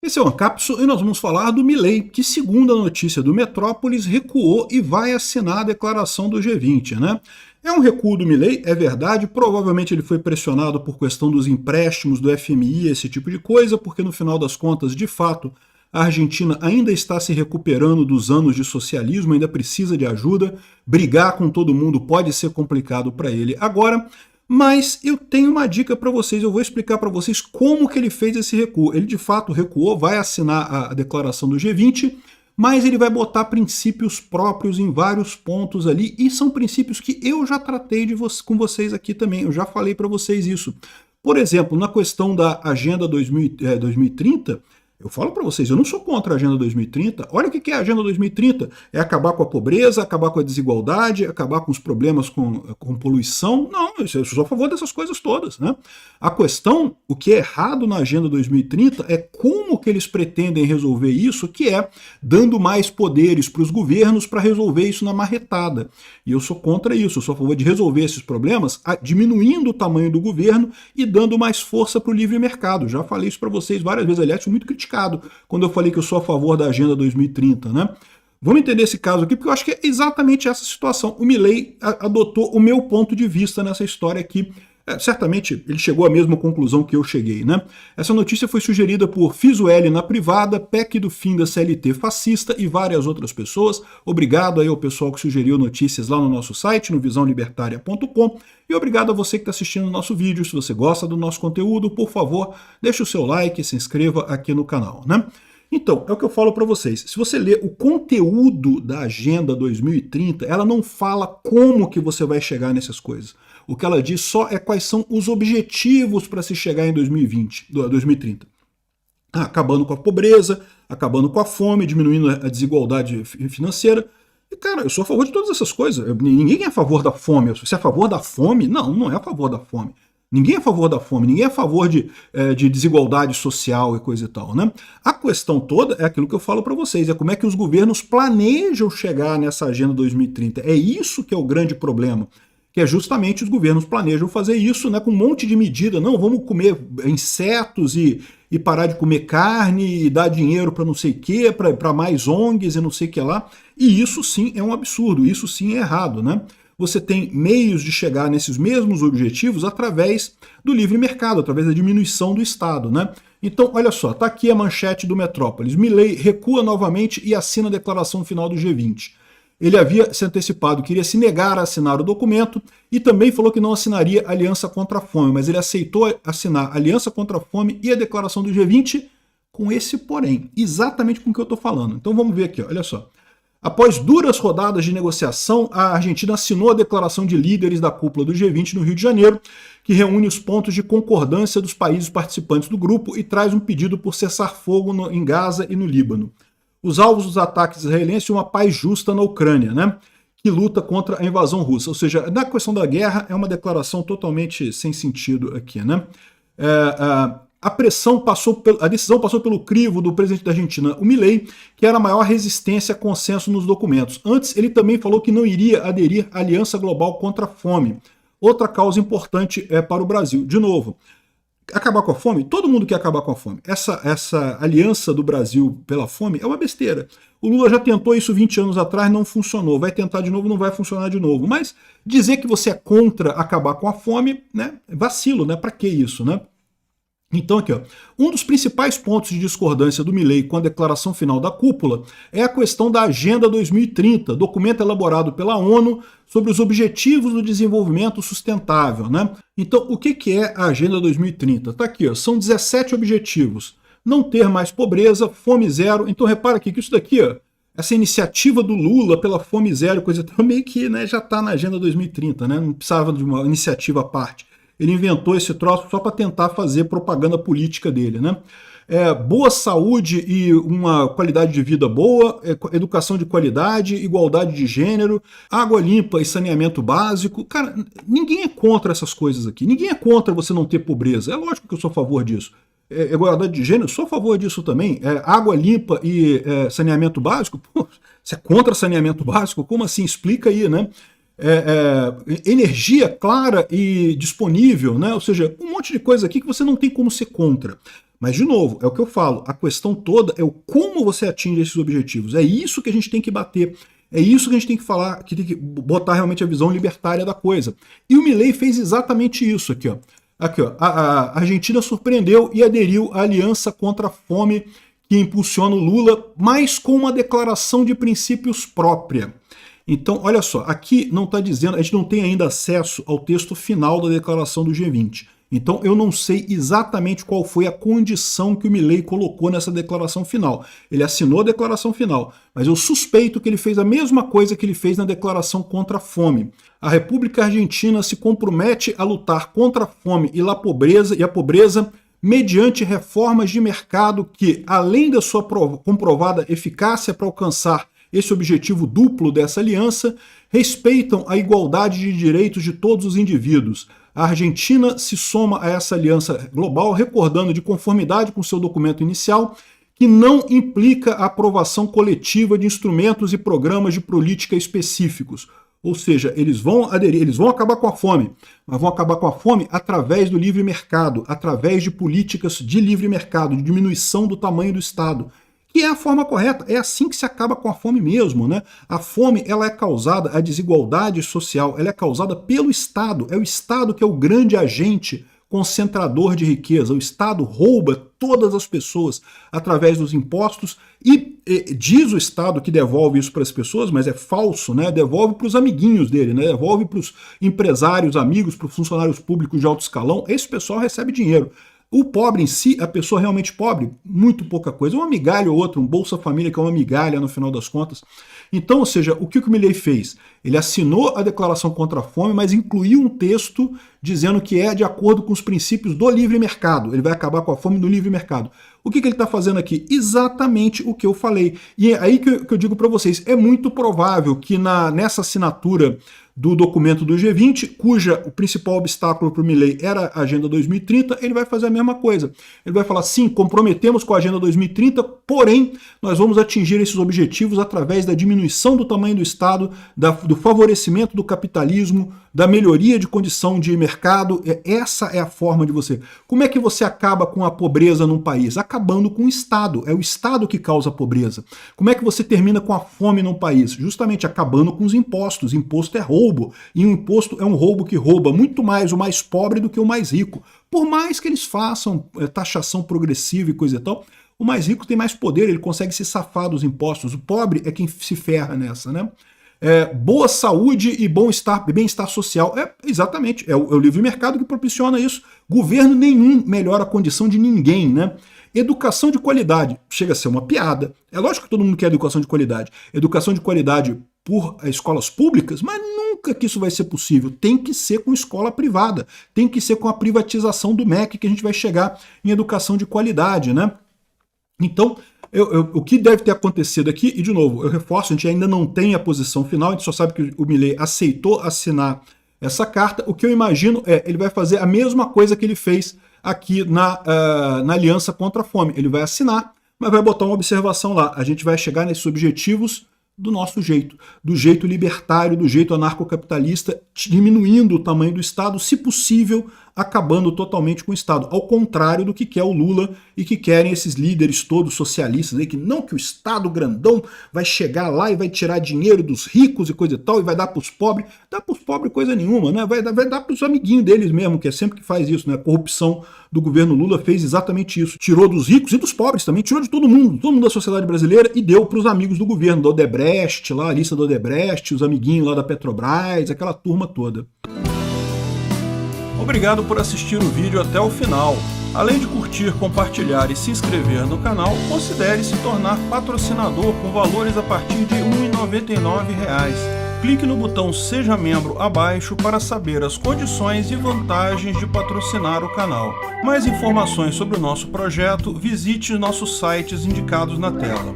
Esse é o Ancapso e nós vamos falar do Milei, que, segundo a notícia do Metrópolis, recuou e vai assinar a declaração do G20, né? É um recuo do Milei, é verdade, provavelmente ele foi pressionado por questão dos empréstimos do FMI, esse tipo de coisa, porque no final das contas, de fato, a Argentina ainda está se recuperando dos anos de socialismo, ainda precisa de ajuda, brigar com todo mundo pode ser complicado para ele agora. Mas eu tenho uma dica para vocês, eu vou explicar para vocês como que ele fez esse recuo. Ele de fato recuou, vai assinar a declaração do G20, mas ele vai botar princípios próprios em vários pontos ali, e são princípios que eu já tratei com vocês aqui também, eu já falei para vocês isso. Por exemplo, na questão da Agenda 2030, eu falo para vocês, eu não sou contra a Agenda 2030. Olha o que é a Agenda 2030. É acabar com a pobreza, acabar com a desigualdade, acabar com os problemas com poluição. Não, eu sou a favor dessas coisas todas, né? A questão, o que é errado na Agenda 2030 é como que eles pretendem resolver isso, que é dando mais poderes para os governos para resolver isso na marretada. E eu sou contra isso, eu sou a favor de resolver esses problemas diminuindo o tamanho do governo e dando mais força para o livre mercado. Já falei isso para vocês várias vezes, aliás, fui muito criticado quando eu falei que eu sou a favor da Agenda 2030, né? Vamos entender esse caso aqui, porque eu acho que é exatamente essa situação. O Milei adotou o meu ponto de vista nessa história aqui. Certamente ele chegou à mesma conclusão que eu cheguei, né? Essa notícia foi sugerida por Fisueli na privada, PEC do fim da CLT fascista e várias outras pessoas. Obrigado aí ao pessoal que sugeriu notícias lá no nosso site, no visãolibertaria.com. E obrigado a você que está assistindo o nosso vídeo. Se você gosta do nosso conteúdo, por favor, deixe o seu like e se inscreva aqui no canal, né? Então, é o que eu falo para vocês. Se você ler o conteúdo da Agenda 2030, ela não fala como que você vai chegar nessas coisas. O que ela diz só é quais são os objetivos para se chegar em 2030. Acabando com a pobreza, acabando com a fome, diminuindo a desigualdade financeira. E, cara, eu sou a favor de todas essas coisas. Ninguém é a favor da fome. Você é a favor da fome? Não, não é a favor da fome. Ninguém é a favor da fome, ninguém é a favor de desigualdade social e coisa e tal, né? A questão toda é aquilo que eu falo para vocês, é como é que os governos planejam chegar nessa Agenda 2030. É isso que é o grande problema, que é justamente os governos planejam fazer isso, né, com um monte de medida. Não, vamos comer insetos e parar de comer carne e dar dinheiro para não sei o quê, para mais ONGs e não sei o que lá. E isso sim é um absurdo, isso sim é errado, né? Você tem meios de chegar nesses mesmos objetivos através do livre mercado, através da diminuição do Estado, né? Então, olha só, tá aqui a manchete do Metrópolis. Milei recua novamente e assina a declaração final do G20. Ele havia se antecipado, queria se negar a assinar o documento e também falou que não assinaria a Aliança contra a Fome, mas ele aceitou assinar a Aliança contra a Fome e a declaração do G20 com esse porém, exatamente com o que eu estou falando. Então vamos ver aqui, olha só. Após duras rodadas de negociação, a Argentina assinou a declaração de líderes da cúpula do G20 no Rio de Janeiro, que reúne os pontos de concordância dos países participantes do grupo e traz um pedido por cessar fogo em Gaza e no Líbano. Os alvos dos ataques israelenses e uma paz justa na Ucrânia, né, que luta contra a invasão russa. Ou seja, na questão da guerra é uma declaração totalmente sem sentido aqui, né? A decisão passou pelo crivo do presidente da Argentina, o Milei, que era a maior resistência a consenso nos documentos. Antes, ele também falou que não iria aderir à Aliança Global contra a Fome, outra causa importante para o Brasil. De novo, acabar com a fome? Todo mundo quer acabar com a fome. Essa aliança do Brasil pela fome é uma besteira. O Lula já tentou isso 20 anos atrás, não funcionou. Vai tentar de novo, não vai funcionar de novo. Mas dizer que você é contra acabar com a fome, né, é vacilo, né? Para que isso, né? Então aqui, ó, um dos principais pontos de discordância do Milei com a declaração final da cúpula é a questão da Agenda 2030, documento elaborado pela ONU sobre os objetivos do desenvolvimento sustentável, né? Então, o que é a Agenda 2030? Tá aqui, ó, são 17 objetivos. Não ter mais pobreza, fome zero. Então repara aqui que isso daqui, ó, essa iniciativa do Lula pela fome zero, coisa meio que, né, já está na Agenda 2030, né? Não precisava de uma iniciativa à parte. Ele inventou esse troço só para tentar fazer propaganda política dele, né? Boa saúde e uma qualidade de vida boa, educação de qualidade, igualdade de gênero, água limpa e saneamento básico. Cara, ninguém é contra essas coisas aqui. Ninguém é contra você não ter pobreza. É lógico que eu sou a favor disso. Igualdade de gênero, sou a favor disso também. Água limpa e saneamento básico. Pô, você é contra saneamento básico? Como assim? Explica aí, né? Energia clara e disponível, né? Ou seja, um monte de coisa aqui que você não tem como ser contra. Mas, de novo, é o que eu falo, a questão toda é o como você atinge esses objetivos. É isso que a gente tem que bater. É isso que a gente tem que falar, que tem que botar realmente a visão libertária da coisa. E o Milei fez exatamente isso aqui, ó. Aqui, ó. A Argentina surpreendeu e aderiu à aliança contra a fome que impulsiona o Lula, mas com uma declaração de princípios própria. Então, olha só, aqui não está dizendo, a gente não tem ainda acesso ao texto final da declaração do G20. Então eu não sei exatamente qual foi a condição que o Milei colocou nessa declaração final. Ele assinou a declaração final, mas eu suspeito que ele fez a mesma coisa que ele fez na declaração contra a fome. A República Argentina se compromete a lutar contra a fome e a pobreza mediante reformas de mercado que, além da sua comprovada eficácia para alcançar esse objetivo duplo dessa aliança, respeitam a igualdade de direitos de todos os indivíduos. A Argentina se soma a essa aliança global, recordando de conformidade com seu documento inicial, que não implica a aprovação coletiva de instrumentos e programas de política específicos. Ou seja, eles vão aderir, eles vão acabar com a fome, mas vão acabar com a fome através do livre mercado, através de políticas de livre mercado, de diminuição do tamanho do Estado. Que é a forma correta, é assim que se acaba com a fome mesmo, né? A fome, ela é causada, a desigualdade social, ela é causada pelo Estado, é o Estado que é o grande agente concentrador de riqueza, o Estado rouba todas as pessoas através dos impostos e diz o Estado que devolve isso para as pessoas, mas é falso, né? Devolve para os amiguinhos dele, né? Devolve para os empresários, amigos, para os funcionários públicos de alto escalão, esse pessoal recebe dinheiro. O pobre em si, a pessoa realmente pobre, muito pouca coisa. Uma migalha ou outra, um Bolsa Família que é uma migalha no final das contas. Então, ou seja, o que o Milei fez? Ele assinou a declaração contra a fome, mas incluiu um texto dizendo que é de acordo com os princípios do livre mercado. Ele vai acabar com a fome no livre mercado. O que ele está fazendo aqui? Exatamente o que eu falei. E é aí que eu digo para vocês, é muito provável que nessa assinatura do documento do G20, cuja o principal obstáculo para o Milei era a Agenda 2030, ele vai fazer a mesma coisa. Ele vai falar, sim, comprometemos com a Agenda 2030, porém, nós vamos atingir esses objetivos através da diminuição do tamanho do Estado, do favorecimento do capitalismo, da melhoria de condição de mercado. Essa é a forma de você... Como é que você acaba com a pobreza num país? Acabando com o Estado. É o Estado que causa a pobreza. Como é que você termina com a fome num país? Justamente acabando com os impostos. Imposto é roubo. E o imposto é um roubo que rouba muito mais o mais pobre do que o mais rico. Por mais que eles façam taxação progressiva e coisa e tal, o mais rico tem mais poder, ele consegue se safar dos impostos. O pobre é quem se ferra nessa, né? Boa saúde e bem-estar social. Exatamente, é o livre mercado que propiciona isso. Governo nenhum melhora a condição de ninguém, né? Educação de qualidade. Chega a ser uma piada. É lógico que todo mundo quer educação de qualidade. Educação de qualidade por escolas públicas, mas nunca que isso vai ser possível. Tem que ser com escola privada. Tem que ser com a privatização do MEC que a gente vai chegar em educação de qualidade, né? Então, o que deve ter acontecido aqui, e de novo, eu reforço, a gente ainda não tem a posição final, a gente só sabe que o Milei aceitou assinar essa carta. O que eu imagino ele vai fazer a mesma coisa que ele fez aqui na Aliança contra a Fome. Ele vai assinar, mas vai botar uma observação lá. A gente vai chegar nesses objetivos do nosso jeito, do jeito libertário, do jeito anarcocapitalista, diminuindo o tamanho do Estado, se possível, acabando totalmente com o Estado, ao contrário do que quer o Lula e que querem esses líderes todos socialistas, aí, que não que o Estado grandão vai chegar lá e vai tirar dinheiro dos ricos e coisa e tal, e vai dar para os pobres. Dá para os pobres coisa nenhuma, né? Vai dar para os amiguinhos deles mesmo, que é sempre que faz isso, né? A corrupção do governo Lula fez exatamente isso. Tirou dos ricos e dos pobres também, tirou de todo mundo da sociedade brasileira e deu para os amigos do governo, da Odebrecht, lá, a lista da Odebrecht, os amiguinhos lá da Petrobras, aquela turma toda. Obrigado por assistir o vídeo até o final. Além de curtir, compartilhar e se inscrever no canal, considere se tornar patrocinador com valores a partir de R$ 1,99. Clique no botão Seja Membro abaixo para saber as condições e vantagens de patrocinar o canal. Mais informações sobre o nosso projeto, visite nossos sites indicados na tela.